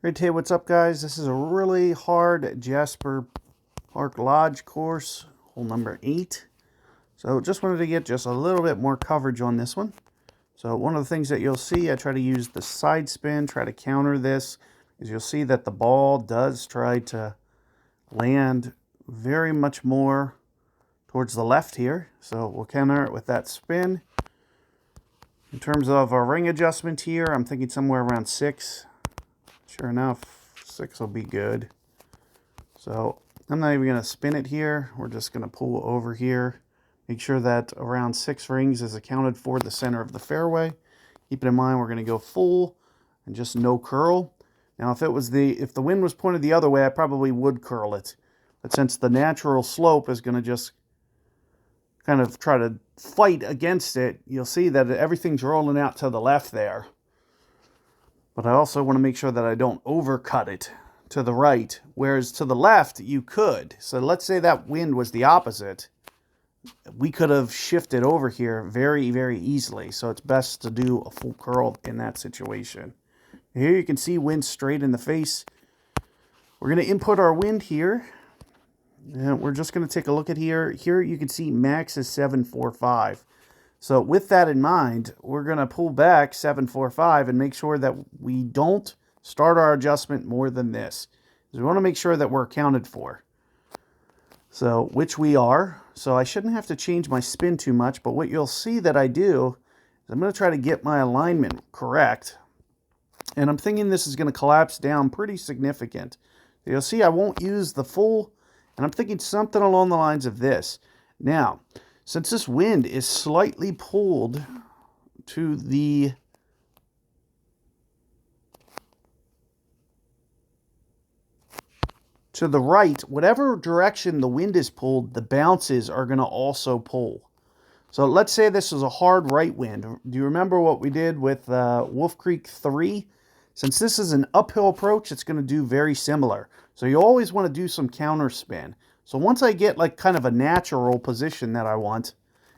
Great, hey, what's up, guys? This is a really hard Jasper Park Lodge course, hole number 8. So just wanted to get just a little bit more coverage on this one. So one of the things that you'll see, I try to use the side spin, try to counter this, is you'll see that the ball does try to land very much more towards the left here. So we'll counter it with that spin. In terms of our ring adjustment here, I'm thinking somewhere around 6. Sure enough, 6 will be good. So I'm not even going to spin it here. We're just going to pull over here. Make sure that around 6 rings is accounted for the center of the fairway. Keep it in mind, we're going to go full and just no curl. Now, if the wind was pointed the other way, I probably would curl it. But since the natural slope is going to just kind of try to fight against it, you'll see that everything's rolling out to the left there. But I also want to make sure that I don't overcut it to the right, whereas to the left, you could. So let's say that wind was the opposite. We could have shifted over here very, very easily. So it's best to do a full curl in that situation. Here you can see wind straight in the face. We're going to input our wind here. And we're just going to take a look at here. Here you can see max is 745. So with that in mind, we're going to pull back 745 and make sure that we don't start our adjustment more than this. We want to make sure that we're accounted for. So, which we are. So I shouldn't have to change my spin too much, but what you'll see that I do is I'm going to try to get my alignment correct. And I'm thinking this is going to collapse down pretty significant. You'll see I won't use the full, and I'm thinking something along the lines of this. Now, since this wind is slightly pulled to the right, whatever direction the wind is pulled, the bounces are going to also pull. So let's say this is a hard right wind. Do you remember what we did with Wolf Creek 3? Since this is an uphill approach, it's going to do very similar. So you always want to do some counter spin. So once I get like kind of a natural position that I want,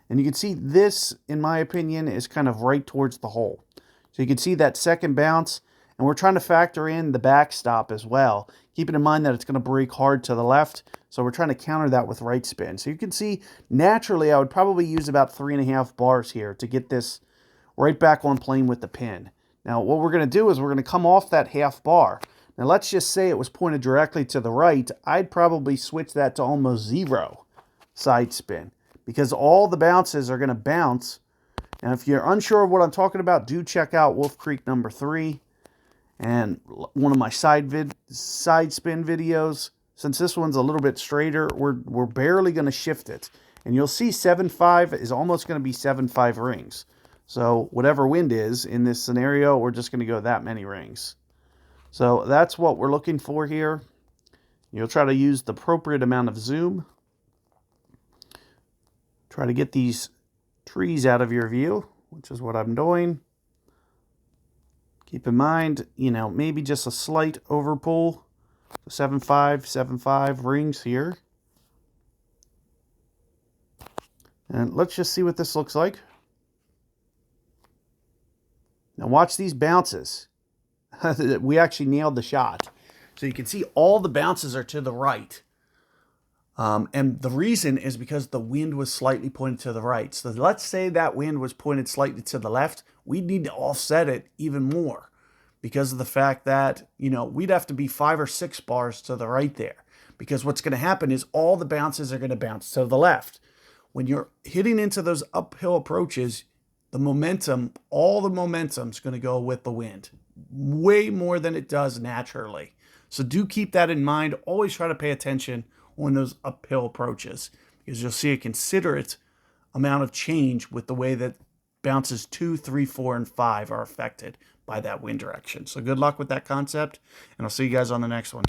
and you can see this, in my opinion, is kind of right towards the hole. So you can see that second bounce, and we're trying to factor in the backstop as well. Keeping in mind that it's going to break hard to the left, so we're trying to counter that with right spin. So you can see, naturally, I would probably use about 3.5 bars here to get this right back on plane with the pin. Now, what we're going to do is we're going to come off that half bar. Now, let's just say it was pointed directly to the right. I'd probably switch that to almost 0 side spin, because all the bounces are going to bounce. And if you're unsure of what I'm talking about, do check out Wolf Creek number 3 and one of my side spin videos. Since this one's a little bit straighter, we're barely going to shift it. And you'll see 7.5 is almost going to be 7.5 rings. So whatever wind is in this scenario, we're just going to go that many rings. So that's what we're looking for here. You'll try to use the appropriate amount of zoom. Try to get these trees out of your view, which is what I'm doing. Keep in mind, maybe just a slight overpull. 7.5, 7.5 rings here. And let's just see what this looks like. Now watch these bounces. We actually nailed the shot. So you can see all the bounces are to the right. And the reason is because the wind was slightly pointed to the right. So let's say that wind was pointed slightly to the left. We'd need to offset it even more because of the fact that, we'd have to be 5 or 6 bars to the right there. Because what's going to happen is all the bounces are going to bounce to the left. When you're hitting into those uphill approaches, all the momentum's going to go with the wind. Way more than it does naturally. So do keep that in mind. Always try to pay attention on those uphill approaches, because you'll see a considerate amount of change with the way that bounces 2, 3, 4, and 5 are affected by that wind direction. So good luck with that concept, and I'll see you guys on the next one.